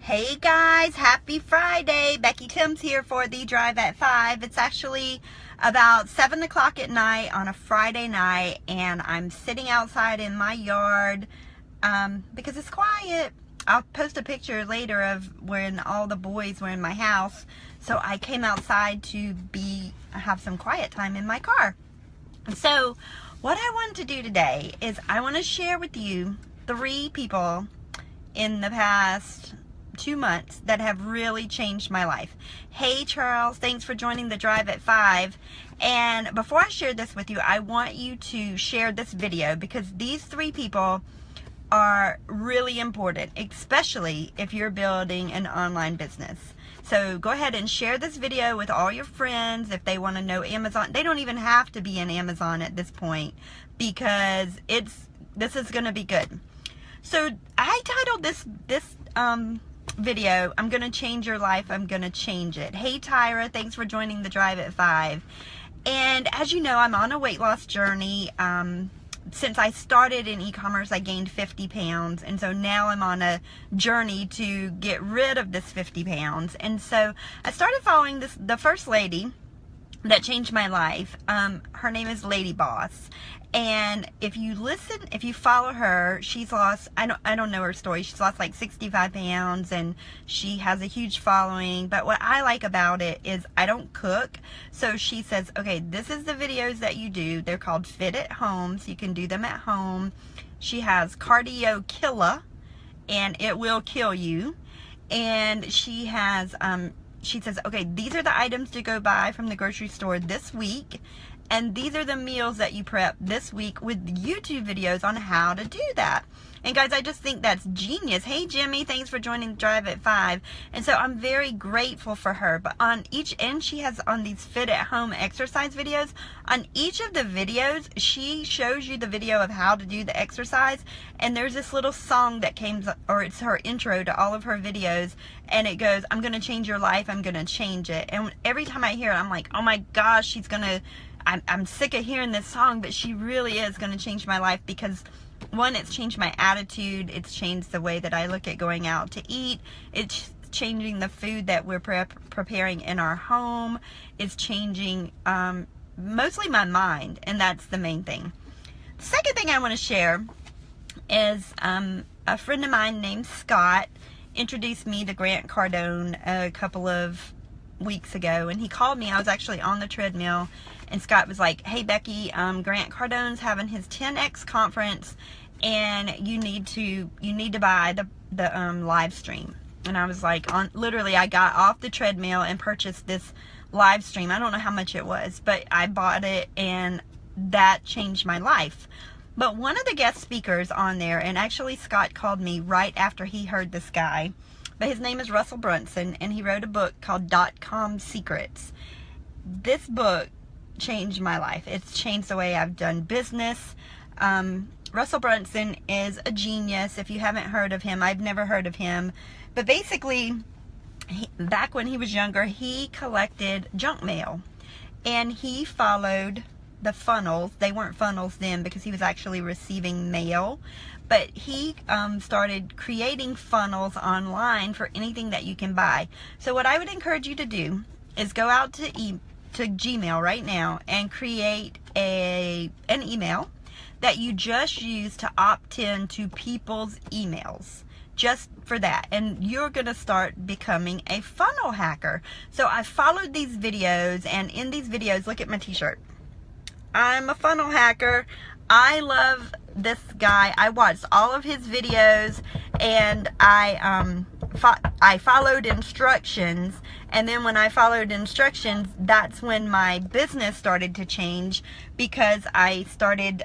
Hey guys, happy Friday. Becky Timms here for the Drive at 5. It's actually about 7 o'clock at night on a Friday night, and I'm sitting outside in my yard because it's quiet. I'll post a picture later of when all the boys were in my house, so I came outside to have some quiet time in my car. So what I want to do today is I want to share with you 3 people in the past 2 months that have really changed my life. Hey Charles, thanks for joining the Drive at 5. And before I share this with you, I want you to share this video because these 3 people are really important, especially if you're building an online business. So go ahead and share this video with all your friends if they want to know Amazon. They don't even have to be in Amazon at this point because this is going to be good. So I titled this video, I'm going to change your life, I'm going to change it. Hey Tyra, thanks for joining the Drive at 5. And as you know, I'm on a weight loss journey. Since I started in e-commerce, I gained 50 pounds. And so now I'm on a journey to get rid of this 50 pounds. And so I started following the first lady that changed my life. Her name is Lady Boss. And if you follow her, she's lost, I don't know her story. She's lost like 65 pounds and she has a huge following. But what I like about it is I don't cook. So she says, okay, this is the videos that you do. They're called Fit at Home. So you can do them at home. She has Cardio Killa, and it will kill you. And she has, she says, okay, these are the items to go buy from the grocery store this week. And these are the meals that you prep this week with YouTube videos on how to do that. And guys, I just think that's genius. Hey Jimmy, thanks for joining the Drive at 5. And so I'm very grateful for her. But on each end, she has on these Fit at Home exercise videos. On each of the videos, she shows you the video of how to do the exercise. And there's this little song that it's her intro to all of her videos. And it goes, I'm going to change your life. I'm going to change it. And every time I hear it, I'm like, oh my gosh, she's going to... I'm sick of hearing this song, but she really is going to change my life because, one, it's changed my attitude. It's changed the way that I look at going out to eat. It's changing the food that we're preparing in our home. It's changing mostly my mind, and that's the main thing. The second thing I want to share is a friend of mine named Scott introduced me to Grant Cardone a couple of weeks ago, and he called me. I was actually on the treadmill, and Scott was like, hey Becky, Grant Cardone's having his 10X conference, and you need to buy the live stream. And I was like, literally I got off the treadmill and purchased this live stream. I don't know how much it was, but I bought it, and that changed my life. But one of the guest speakers on there, and actually Scott called me right after he heard this guy, but his name is Russell Brunson, and he wrote a book called .com Secrets. This book changed my life. It's changed the way I've done business. Russell Brunson is a genius. If you haven't heard of him, I've never heard of him. But basically, back when he was younger, he collected junk mail. And he followed the funnels. They weren't funnels then because he was actually receiving mail. But he started creating funnels online for anything that you can buy. So what I would encourage you to do is go out to Gmail right now and create an email that you just use to opt in to people's emails. Just for that. And you're going to start becoming a funnel hacker. So I followed these videos, and in these videos, look at my t-shirt. I'm a funnel hacker. I love this guy. I watched all of his videos, and I followed instructions. And then when I followed instructions, that's when my business started to change because I started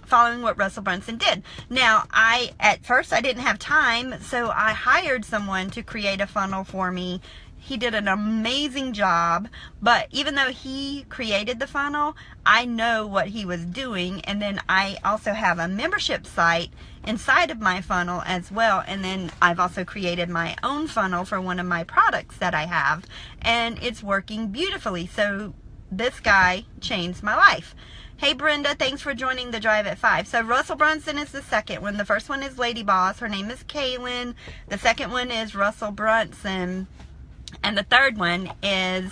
following what Russell Brunson did. Now, at first I didn't have time, so I hired someone to create a funnel for me. He did an amazing job, but even though he created the funnel, I know what he was doing. And then I also have a membership site inside of my funnel as well. And then I've also created my own funnel for one of my products that I have, and it's working beautifully. So this guy changed my life. Hey Brenda, thanks for joining the Drive at 5. So Russell Brunson is the second one. The first one is Lady Boss. Her name is Kaylin. The second one is Russell Brunson. And the third one is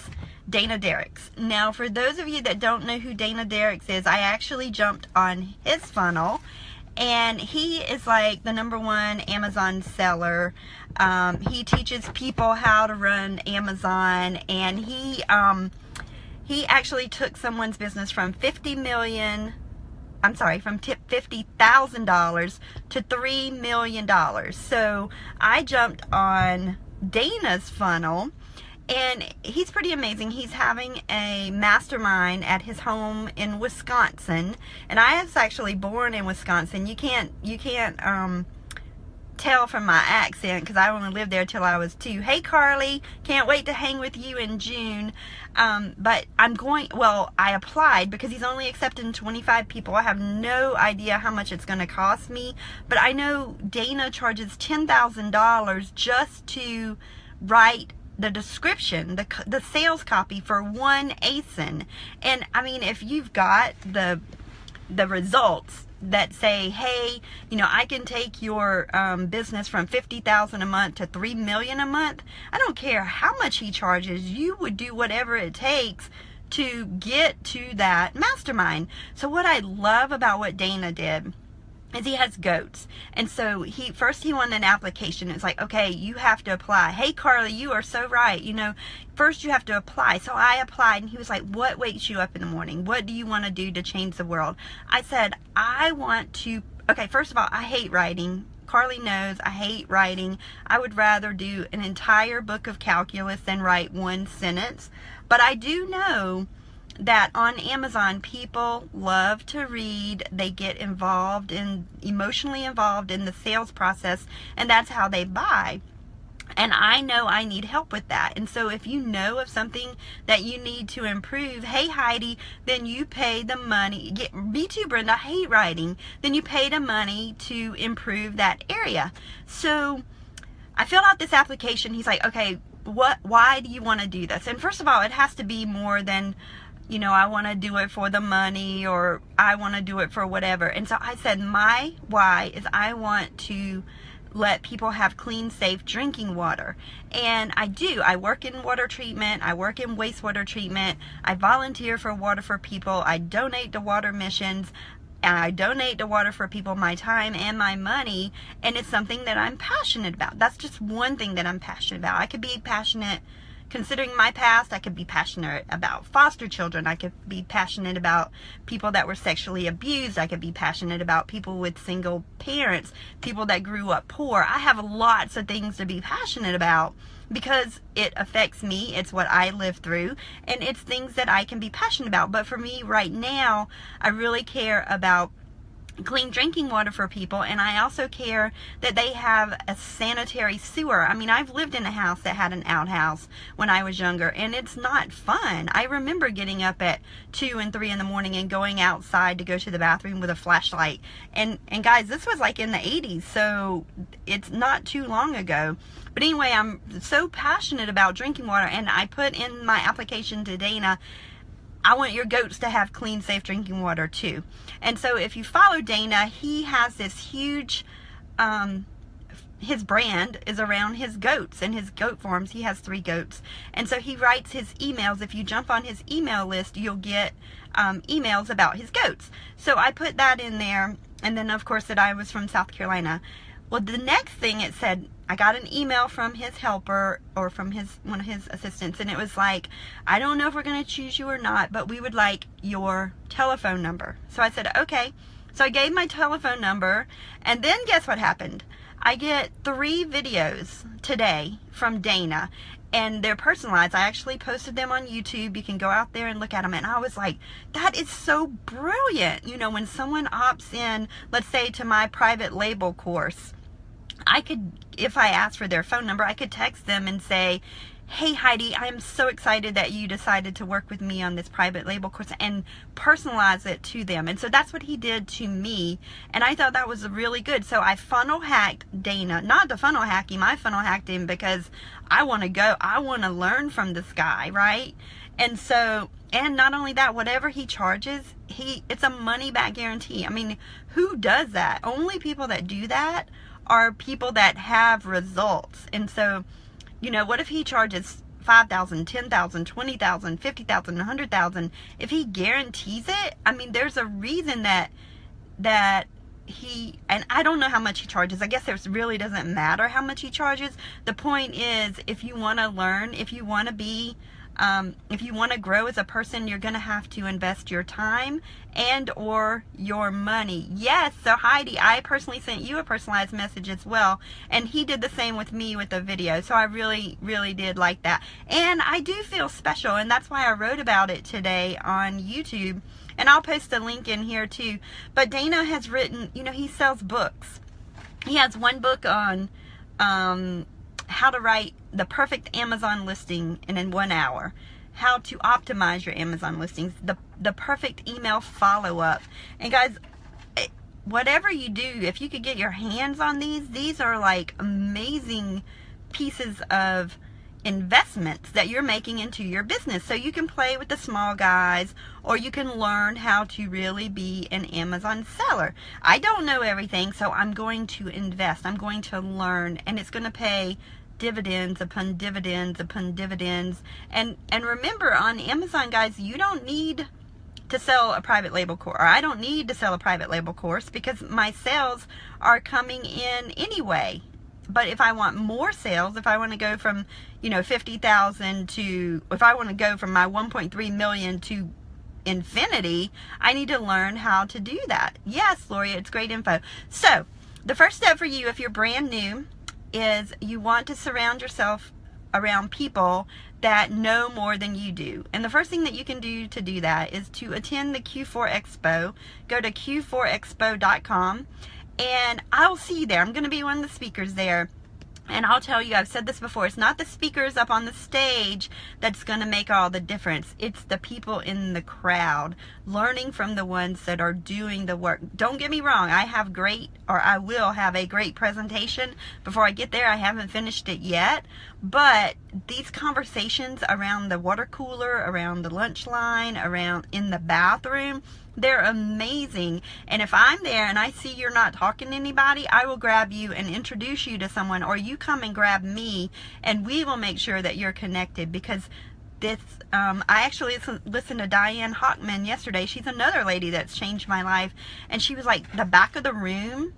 Dana Derricks. Now, for those of you that don't know who Dana Derricks is, I actually jumped on his funnel. And he is like the #1 Amazon seller. He teaches people how to run Amazon. And he actually took someone's business from $50,000 to $3 million. So I jumped on Dana's funnel, and he's pretty amazing. He's having a mastermind at his home in Wisconsin, and I was actually born in Wisconsin. You can't tell from my accent because I only lived there till I was 2. Hey Carly, can't wait to hang with you in June. But I applied because he's only accepting 25 people. I have no idea how much it's going to cost me, but I know Dana charges $10,000 just to write the description, the sales copy for one ASIN. And I mean, if you've got the results that say, hey, I can take your business from $50,000 a month to $3 million a month. I don't care how much he charges. You would do whatever it takes to get to that mastermind. So what I love about what Dana did is he has goats. And so he wanted an application. It's like, okay, you have to apply. Hey Carly, you are so right. First you have to apply. So I applied, and he was like, what wakes you up in the morning? What do you want to do to change the world? I said, first of all, I hate writing. Carly knows I hate writing. I would rather do an entire book of calculus than write one sentence. But I do know that on Amazon, people love to read. They get emotionally involved in the sales process, and that's how they buy. And I know I need help with that. And so if you know of something that you need to improve, hey Heidi, then you pay the money. Me too, Brenda, I hate writing. Then you pay the money to improve that area. So I filled out this application. He's like, okay, why do you want to do this? And first of all, it has to be more than, I want to do it for the money, or I want to do it for whatever. And so I said, my why is I want to let people have clean, safe drinking water. And I do. I work in water treatment. I work in wastewater treatment. I volunteer for Water for People. I donate to water missions. And I donate to Water for People my time and my money. And it's something that I'm passionate about. That's just one thing that I'm passionate about. I could be passionate, considering my past, I could be passionate about foster children. I could be passionate about people that were sexually abused. I could be passionate about people with single parents, people that grew up poor. I have lots of things to be passionate about because it affects me. It's what I live through, and it's things that I can be passionate about. But for me right now, I really care about clean drinking water for people, and I also care that they have a sanitary sewer. I mean, I've lived in a house that had an outhouse when I was younger, and it's not fun. I remember getting up at 2 and 3 in the morning and going outside to go to the bathroom with a flashlight. And guys, this was like in the 80s, so it's not too long ago. But anyway, I'm so passionate about drinking water, and I put in my application to Dana, I want your goats to have clean, safe drinking water too. And so if you follow Dana, he has this huge, his brand is around his goats and his goat farms. He has 3 goats. And so he writes his emails. If you jump on his email list, you'll get emails about his goats. So I put that in there. And then of course that I was from South Carolina. Well, the next thing it said, I got an email from his helper, or from one of his assistants, and it was like, I don't know if we're going to choose you or not, but we would like your telephone number. So I said, okay. So I gave my telephone number, and then guess what happened? I get 3 videos today from Dana, and they're personalized. I actually posted them on YouTube. You can go out there and look at them. And I was like, that is so brilliant. When someone opts in, let's say to my private label course, I could, if I asked for their phone number, I could text them and say, hey Heidi, I'm so excited that you decided to work with me on this private label course, and personalize it to them. And so that's what he did to me, and I thought that was really good. So I funnel hacked Dana, not to funnel hack him, I funnel hacked him because I want to learn from this guy, right? And so And not only that, whatever he charges, it's a money back guarantee. I mean, who does that? Only people that do that are people that have results. And so, you know, what if he charges $5,000, $10,000, $20,000, $50,000, $100,000? If he guarantees it, I mean, there's a reason that he, and I don't know how much he charges. I guess it really doesn't matter how much he charges. The point is, if you want to learn, if you want to be, if you want to grow as a person, you're going to have to invest your time and or your money. Yes, so Heidi, I personally sent you a personalized message as well, and he did the same with me with the video. So I really, really did like that. And I do feel special, and that's why I wrote about it today on YouTube. And I'll post a link in here too. But Dana has written, you know, he sells books. He has one book on how to write the perfect Amazon listing in 1 hour, how to optimize your Amazon listings, the perfect email follow-up. And guys, whatever you do, if you could get your hands on these are like amazing pieces of investments that you're making into your business. So you can play with the small guys, or you can learn how to really be an Amazon seller. I don't know everything, so I'm going to invest. I'm going to learn, and it's going to pay dividends upon dividends upon dividends. And remember, on Amazon, guys, you don't need to sell a private label course, or I don't need to sell a private label course, because my sales are coming in anyway. But if I want more sales, if I want to go from, you know, 50,000 to, if I want to go from my 1.3 million to infinity, I need to learn how to do that. Yes, Gloria, it's great info. So the first step for you, if you're brand new, is you want to surround yourself around people that know more than you do. And the first thing that you can do to do that is to attend the Q4 Expo. Go to q4expo.com. and I'll see you there. I'm going to be one of the speakers there. And I'll tell you, I've said this before, it's not the speakers up on the stage that's going to make all the difference. It's the people in the crowd, learning from the ones that are doing the work. Don't get me wrong, I will have a great presentation before I get there. I haven't finished it yet. But these conversations around the water cooler, around the lunch line, around in the bathroom, they're amazing. And if I'm there and I see you're not talking to anybody, I will grab you and introduce you to someone, or you come and grab me, and we will make sure that you're connected. Because this, I actually listened to Diane Hockman yesterday. She's another lady that's changed my life. And she was like, the back of the room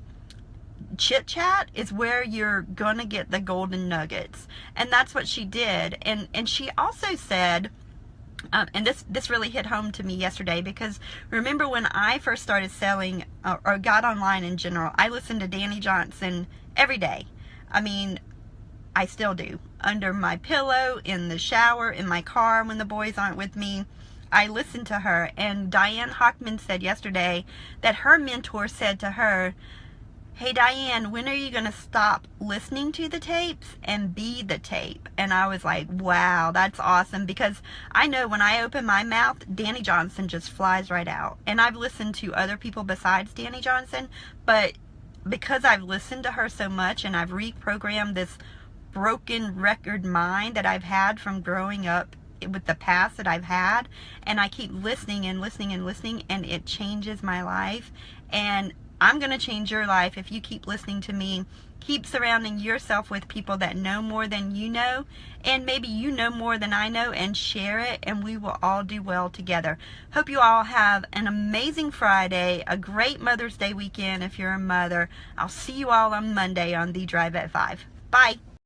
chit chat is where you're gonna get the golden nuggets. And that's what she did. And she also said, and this really hit home to me yesterday, because remember when I first started selling or got online in general, I listened to Danny Johnson every day. I mean, I still do. Under my pillow, in the shower, in my car when the boys aren't with me, I listen to her. And Diane Hockman said yesterday that her mentor said to her, hey Diane, when are you going to stop listening to the tapes and be the tape? And I was like, wow, that's awesome. Because I know when I open my mouth, Danny Johnson just flies right out. And I've listened to other people besides Danny Johnson, but because I've listened to her so much and I've reprogrammed this broken record mind that I've had from growing up with the past that I've had, and I keep listening and listening and listening, and it changes my life. And I'm going to change your life if you keep listening to me. Keep surrounding yourself with people that know more than you know, and maybe you know more than I know, and share it, and we will all do well together. Hope you all have an amazing Friday, a great Mother's Day weekend if you're a mother. I'll see you all on Monday on The Drive at 5. Bye.